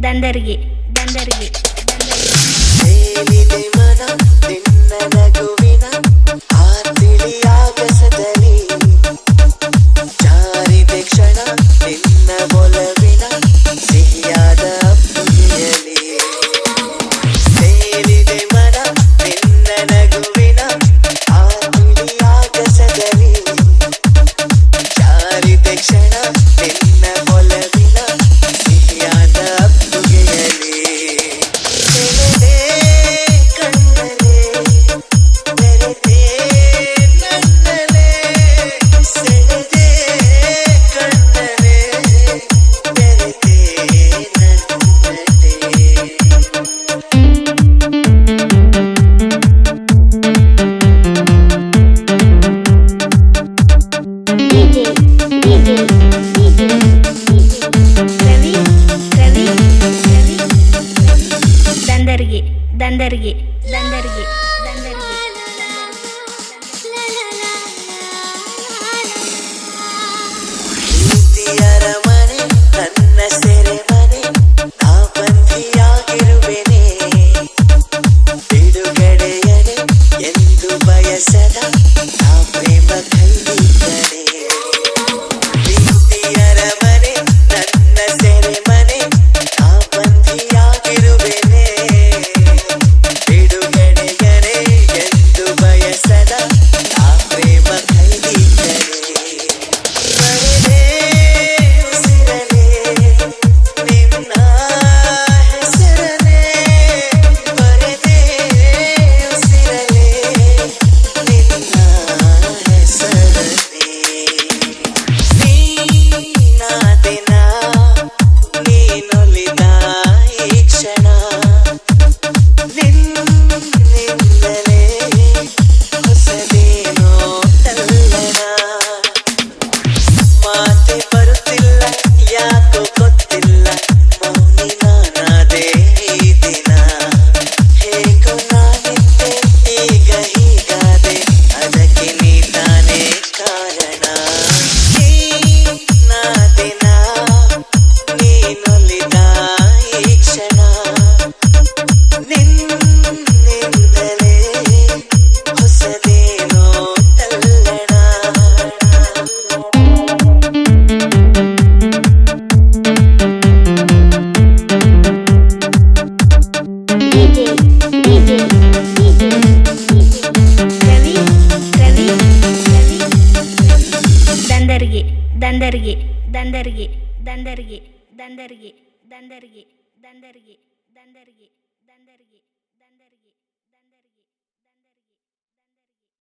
ದಂದರಿಗೆ ಸೇರಿದೆ ಮನ ನಿನ್ನ ನಗುವಿನ ಆ ತಿಳಿಯಾಗಸದಲ್ಲಿ ಜಾರಿದೆ ಕ್ಷಣ ನಿನ್ನ ಒಲವಿನ ಸಿಹಿಯಾದ ಅಪ್ಪುಗೆಯಲ್ಲಿ ಸೇರಿದೆ ಮನ ನಿನ್ನ ನಗುವಿನ ಆ ತಿಳಿಯಾಗಸದಲ್ಲಿ ಜಾರಿದೆ ಕ್ಷಣ ನಿನ್ನ ಒಲವಿನ ಸಿಹಿಯಾದ ಅಪ್ಪುಗೆಯಲ್ಲಿ ಸೆಳೆದೆ ಕಣ್ಣಲೆ ಬೆರೆತೆ ನನ್ನಲೆ ಸೆಳೆದೆ ಕಣ್ಣಲೆ ಬೆರೆತೆ ದಂದರಿಗೆ ಪ್ರೀತಿಯರ ಮನೆ ನನ್ನ ಸೆರೆಮನೆ ನಾ ಬಂಧಿಯಾಗಿರುವೆನೆ ಬಿಡುಗಡೆಯನೆ ಎಂದು ಬಯಸದ ನಾ ಪ್ರೇಮ ಕೈದಿದ್ದನೆ ಪ್ರೀತಿಯರ ಮನೆ ನನ್ನ ಸೆರೆಮನೆ ನಾ ಬಂಧಿಯಾಗಿರುವೆನೆ ಬಿಡುಗಡೆಯನೆ ಎಂದು ಬಯಸದ ನಾ ಪ್ರೇಮ ಕೈದಿದ್ದನೆ ಬರೆದೆ ಉಸಿರಲೆ ನಿನ್ನ ಹೆಸರನೆ ಬರೆದೆ ಉಸಿರಲೆ ನಿನ್ನ ಹೆಸರನೆ ನೀನಾದಿನ ನೀನೊಲಿದ ಈ ಕ್ಷಣ ನಿನ್ನಿಂದಲೇ ಹೊಸದೇನೋ ತಲ್ಲಣ ಮಾತೆ ಬರುತ್ತಿಲ್ಲ ಯಾಕೋ ಗೊತ್ತಿಲ್ಲ ಮೌನಿ ನಾನಾದೆ ಈ ದಿನ ಹೇಗೋ ನಾನಿದ್ದೆ ಈಗ ಹೀಗಾದೆ ಅದಕ್ಕೆ ನೀ ತಾನೇ ಕಾರಣ ನೀನಾದಿನ ನೀನೊಲಿದ ಈ ಕ್ಷಣ ನಿನ್ನಿಂದಲೇ ಹೊಸದೇನೋ ತಲ್ಲಣ ದಂದರಿಗೆ